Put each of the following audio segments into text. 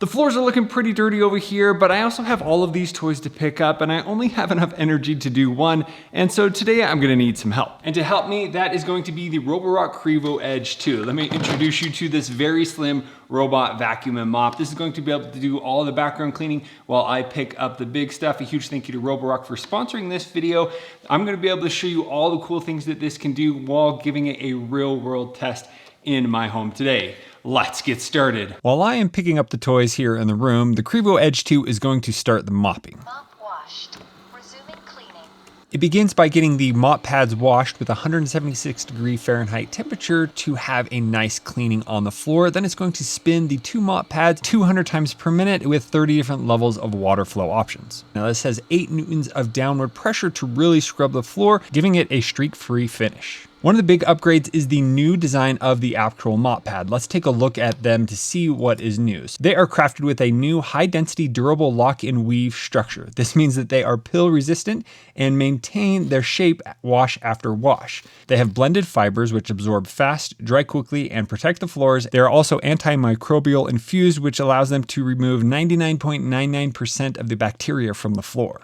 The floors are looking pretty dirty over here, but I also have all of these toys to pick up and I only have enough energy to do one. And so today I'm gonna need some help. And to help me, that is going to be the Roborock Qrevo Edge 2. Let me introduce you to this very slim robot vacuum and mop. This is going to be able to do all the background cleaning while I pick up the big stuff. A huge thank you to Roborock for sponsoring this video. I'm gonna be able to show you all the cool things that this can do while giving it a real world test in my home today. Let's get started. While I am picking up the toys here in the room, the Qrevo Edge 2 is going to start the mopping. Mop washed. Resuming cleaning. It begins by getting the mop pads washed with 176 Fahrenheit temperature to have a nice cleaning on the floor. Then it's going to spin the 2 mop pads 200 times per minute with 30 different levels of water flow options. Now this has 8 newtons of downward pressure to really scrub the floor, giving it a streak-free finish. One of the big upgrades is the new design of the actual mop pad. Let's take a look at them to see what is new. They are crafted with a new high-density durable lock-and weave structure. This means that they are pill resistant and maintain their shape wash after wash. They have blended fibers which absorb fast, dry quickly, and protect the floors. They are also antimicrobial infused, which allows them to remove 99.99% of the bacteria from the floor.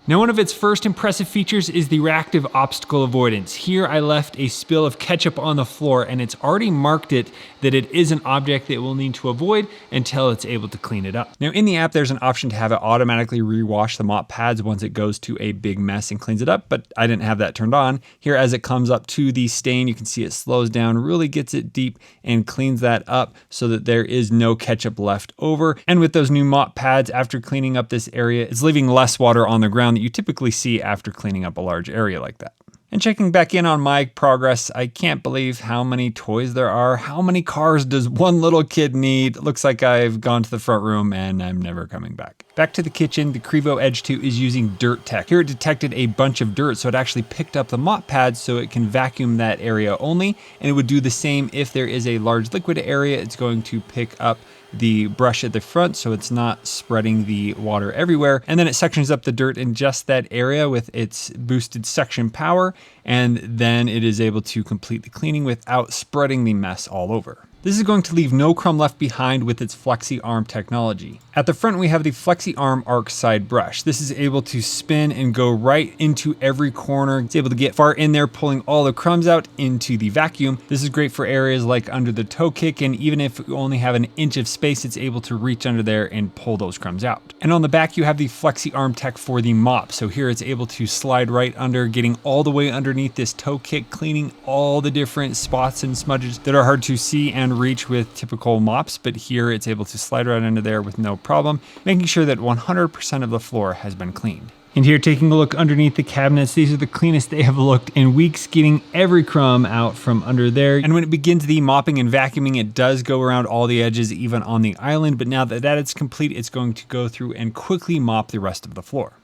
Now, one of its first impressive features is the reactive obstacle avoidance. Here I left a spill of ketchup on the floor and it's already marked it that it is an object that we'll need to avoid until it's able to clean it up. Now in the app, there's an option to have it automatically rewash the mop pads once it goes to a big mess and cleans it up, but I didn't have that turned on. Here as it comes up to the stain, you can see it slows down, really gets it deep and cleans that up so that there is no ketchup left over. And with those new mop pads, after cleaning up this area, it's leaving less water on the ground that you typically see after cleaning up a large area like that. And checking back in on my progress, I can't believe how many toys there are. How many cars does one little kid need? It looks like I've gone to the front room and I'm never coming back. Back to the kitchen, the Qrevo Edge 2 is using DirTech. Here it detected a bunch of dirt, so it actually picked up the mop pads so it can vacuum that area only. And it would do the same if there is a large liquid area. It's going to pick up the brush at the front so it's not spreading the water everywhere. And then it sections up the dirt in just that area with its boosted suction power. And then it is able to complete the cleaning without spreading the mess all over. This is going to leave no crumb left behind with its FlexiArm technology. At the front, we have the FlexiArm Arc Side Brush. This is able to spin and go right into every corner. It's able to get far in there, pulling all the crumbs out into the vacuum. This is great for areas like under the toe kick, and even if you only have an inch of space, it's able to reach under there and pull those crumbs out. And on the back, you have the FlexiArm Tech for the mop. So here it's able to slide right under, getting all the way underneath this toe kick, cleaning all the different spots and smudges that are hard to see and reach with typical mops, but here it's able to slide right under there with no problem, making sure that 100% of the floor has been cleaned. And here, taking a look underneath the cabinets, these are the cleanest they have looked in weeks, getting every crumb out from under there. And when it begins the mopping and vacuuming, it does go around all the edges, even on the island, but now that that is complete, it's going to go through and quickly mop the rest of the floor.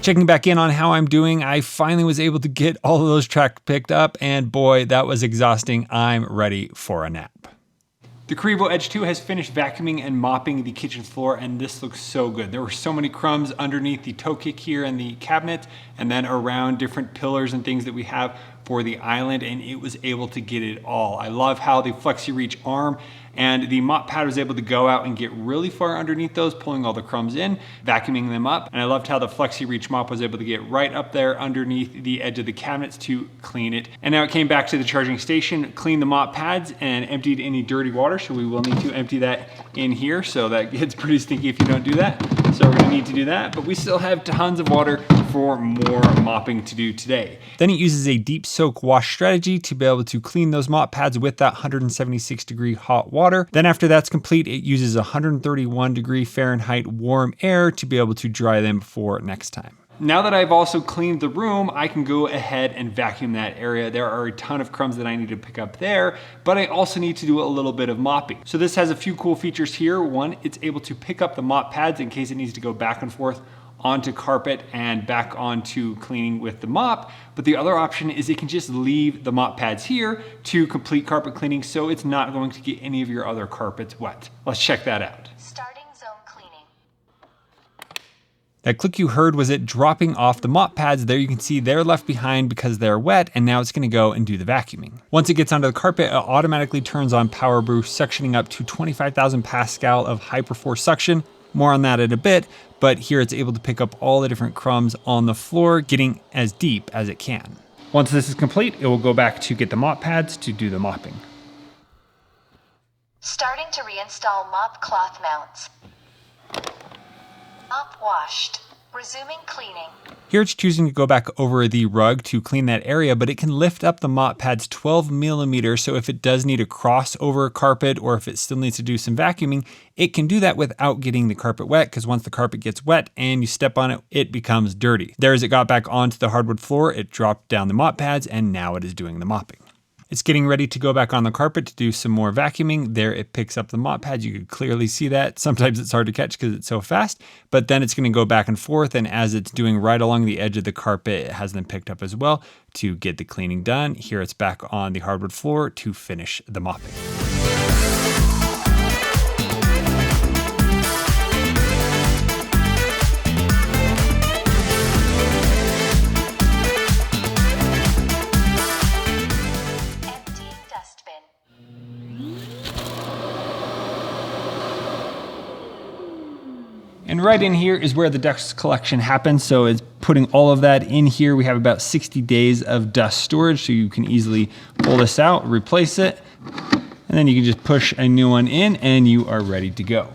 Checking back in on how I'm doing, I finally was able to get all of those tracks picked up, and boy, that was exhausting. I'm ready for a nap. The Qrevo Edge 2 has finished vacuuming and mopping the kitchen floor, and this looks so good. There were so many crumbs underneath the toe kick here and the cabinet, and then around different pillars and things that we have for the island, and it was able to get it all. I love how the FlexiReach arm and the mop pad was able to go out and get really far underneath those, pulling all the crumbs in, vacuuming them up. And I loved how the FlexiReach mop was able to get right up there underneath the edge of the cabinets to clean it. And now it came back to the charging station, cleaned the mop pads and emptied any dirty water. So we will need to empty that in here. So that gets pretty stinky if you don't do that. So we're gonna need to do that, but we still have tons of water for more mopping to do today. Then it uses a deep soak wash strategy to be able to clean those mop pads with that 176 hot water. Then after that's complete, it uses 131 Fahrenheit warm air to be able to dry them for next time. Now that I've also cleaned the room, I can go ahead and vacuum that area. There are a ton of crumbs that I need to pick up there, but I also need to do a little bit of mopping. So this has a few cool features here. One, it's able to pick up the mop pads in case it needs to go back and forth onto carpet and back onto cleaning with the mop. But the other option is it can just leave the mop pads here to complete carpet cleaning, so it's not going to get any of your other carpets wet. Let's check that out. Starting That click you heard was it dropping off the mop pads. There you can see they're left behind because they're wet, and now it's gonna go and do the vacuuming. Once it gets onto the carpet, it automatically turns on power boost, suctioning up to 25,000 Pascal of hyperforce suction. More on that in a bit, but here it's able to pick up all the different crumbs on the floor, getting as deep as it can. Once this is complete, it will go back to get the mop pads to do the mopping. Starting to reinstall mop cloth mounts. Mop washed. Resuming cleaning. Here it's choosing to go back over the rug to clean that area, but it can lift up the mop pads 12 millimeters. So if it does need to cross over a carpet, or if it still needs to do some vacuuming, it can do that without getting the carpet wet, because once the carpet gets wet and you step on it, it becomes dirty. There, as it got back onto the hardwood floor, it dropped down the mop pads, and now it is doing the mopping. It's getting ready to go back on the carpet to do some more vacuuming. There it picks up the mop pads. You can clearly see that. Sometimes it's hard to catch because it's so fast, but then it's going to go back and forth. And as it's doing right along the edge of the carpet, it has them picked up as well to get the cleaning done. Here it's back on the hardwood floor to finish the mopping. And right in here is where the dust collection happens. So it's putting all of that in here. We have about 60 days of dust storage, so you can easily pull this out, replace it, and then you can just push a new one in and you are ready to go.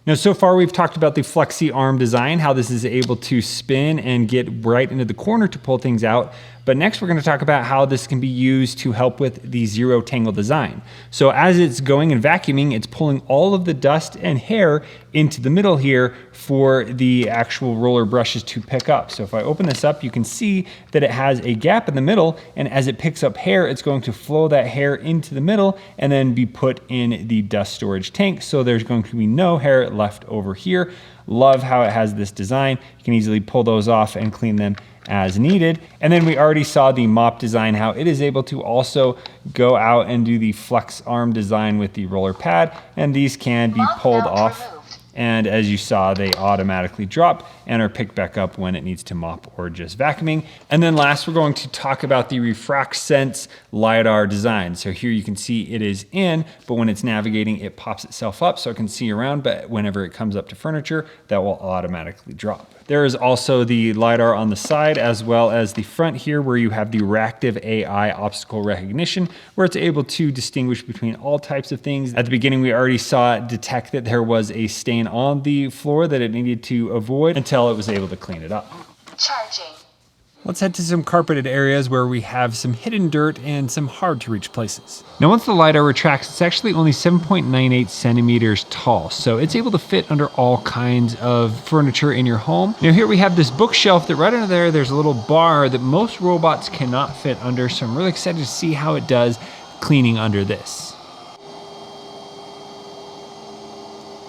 Now, so far we've talked about the FlexiArm design, how this is able to spin and get right into the corner to pull things out. But next we're going to talk about how this can be used to help with the zero tangle design. So as it's going and vacuuming, it's pulling all of the dust and hair into the middle here for the actual roller brushes to pick up. So if I open this up, you can see that it has a gap in the middle, and as it picks up hair, it's going to flow that hair into the middle and then be put in the dust storage tank. So there's going to be no hair left over here. Love how it has this design. You can easily pull those off and clean them as needed. And then we already saw the mop design, how it is able to also go out and do the flex arm design with the roller pad, and these can be pulled off. And as you saw, they automatically drop and are picked back up when it needs to mop or just vacuuming. And then last, we're going to talk about the RefractSense LiDAR design. So here you can see it is in, but when it's navigating, it pops itself up so it can see around, but whenever it comes up to furniture, that will automatically drop. There is also the LiDAR on the side as well as the front here, where you have the Reactive AI obstacle recognition, where it's able to distinguish between all types of things. At the beginning, we already saw it detect that there was a stain on the floor that it needed to avoid until it was able to clean it up. Charging. Let's head to some carpeted areas where we have some hidden dirt and some hard to reach places. Now, once the LiDAR retracts, it's actually only 7.98 centimeters tall, so it's able to fit under all kinds of furniture in your home. Now here we have this bookshelf that right under there, there's a little bar that most robots cannot fit under, so I'm really excited to see how it does cleaning under this.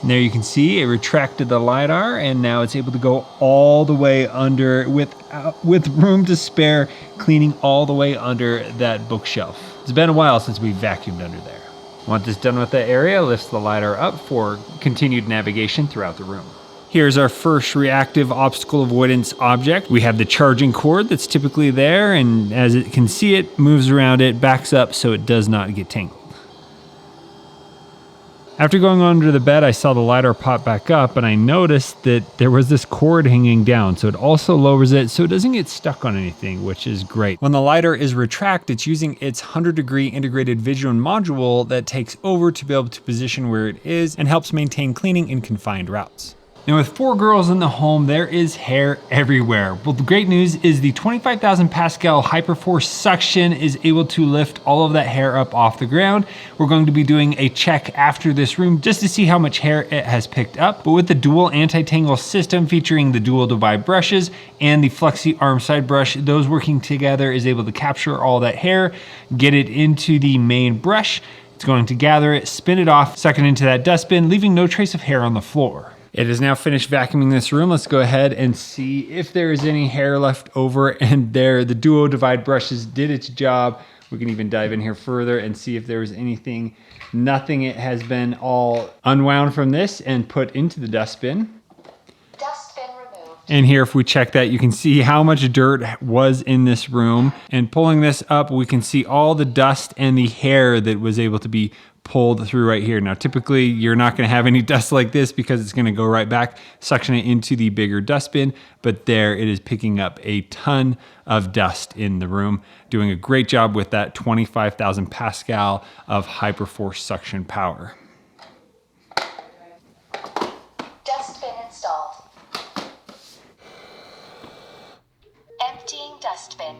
And there you can see it retracted the LiDAR, and now it's able to go all the way under with room to spare, cleaning all the way under that bookshelf. It's been a while since we vacuumed under there. Once it's done with that area, lifts the LiDAR up for continued navigation throughout the room. Here's our first reactive obstacle avoidance object. We have the charging cord that's typically there, and as it can see, it moves around it, backs up so it does not get tangled. After going under the bed, I saw the LiDAR pop back up, and I noticed that there was this cord hanging down, so it also lowers it so it doesn't get stuck on anything, which is great. When the LiDAR is retracted, it's using its 100-degree integrated vision module that takes over to be able to position where it is and helps maintain cleaning in confined routes. Now, with 4 girls in the home, there is hair everywhere. Well, the great news is the 25,000 Pascal hyperforce suction is able to lift all of that hair up off the ground. We're going to be doing a check after this room just to see how much hair it has picked up. But with the dual anti-tangle system featuring the dual divide brushes and the FlexiArm side brush, those working together is able to capture all that hair, get it into the main brush. It's going to gather it, spin it off, suck it into that dustbin, leaving no trace of hair on the floor. It is now finished vacuuming this room. Let's go ahead and see if there is any hair left over. And there, the duo divide brushes did its job. We can even dive in here further and see if there was anything. Nothing. It has been all unwound from this and put into the dustbin. Dustbin removed. And here, if we check that, you can see how much dirt was in this room. And pulling this up, we can see all the dust and the hair that was able to be pulled through right here. Now, typically you're not going to have any dust like this because it's going to go right back, suction it into the bigger dustbin, but there it is picking up a ton of dust in the room, doing a great job with that 25,000 Pascal of Hyperforce suction power. Dustbin installed. Emptying dustbin.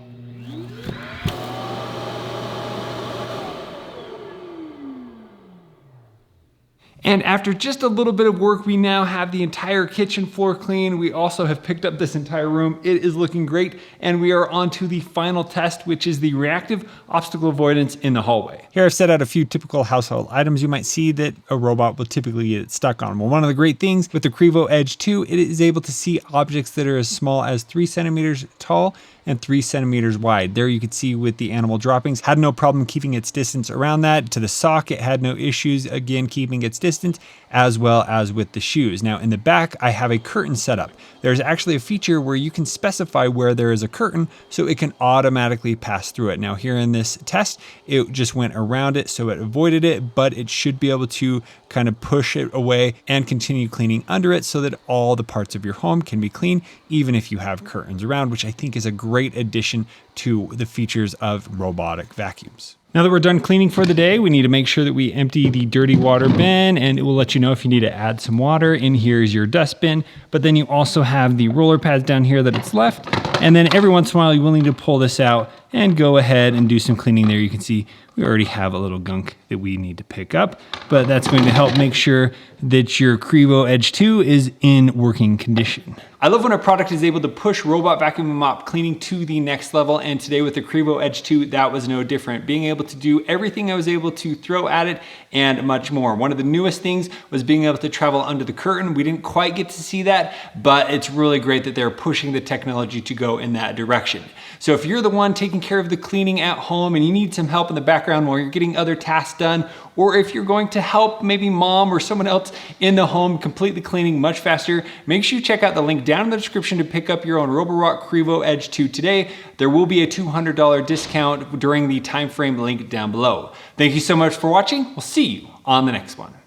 And after just a little bit of work, we now have the entire kitchen floor clean. We also have picked up this entire room. It is looking great. And we are on to the final test, which is the reactive obstacle avoidance in the hallway. Here I've set out a few typical household items you might see that a robot will typically get stuck on. Well, one of the great things with the Qrevo Edge 2, it is able to see objects that are as small as 3 centimeters tall and 3 centimeters wide. There you could see with the animal droppings, had no problem keeping its distance around that. To the sock, it had no issues, again, keeping its distance, as well as with the shoes. Now in the back, I have a curtain set up. There's actually a feature where you can specify where there is a curtain so it can automatically pass through it. Now here in this test, it just went around it, so it avoided it, but it should be able to kind of push it away and continue cleaning under it so that all the parts of your home can be clean, even if you have curtains around, which I think is a great addition to the features of robotic vacuums. Now that we're done cleaning for the day, we need to make sure that we empty the dirty water bin, and it will let you know if you need to add some water. In here is your dustbin, but then you also have the roller pads down here that it's left. And then every once in a while, you will need to pull this out and go ahead and do some cleaning there. You can see we already have a little gunk that we need to pick up, but that's going to help make sure that your Qrevo Edge 2 is in working condition. I love when a product is able to push robot vacuum and mop cleaning to the next level, and today with the Qrevo Edge 2, that was no different. Being able to do everything I was able to throw at it and much more. One of the newest things was being able to travel under the curtain. We didn't quite get to see that, but it's really great that they're pushing the technology to go in that direction. So if you're the one taking care of the cleaning at home and you need some help in the background while you're getting other tasks done, or if you're going to help maybe mom or someone else in the home complete the cleaning much faster, make sure you check out the link down in the description to pick up your own Roborock Qrevo Edge 2 today. There will be a $200 discount during the time frame link down below. Thank you so much for watching. We'll see you on the next one.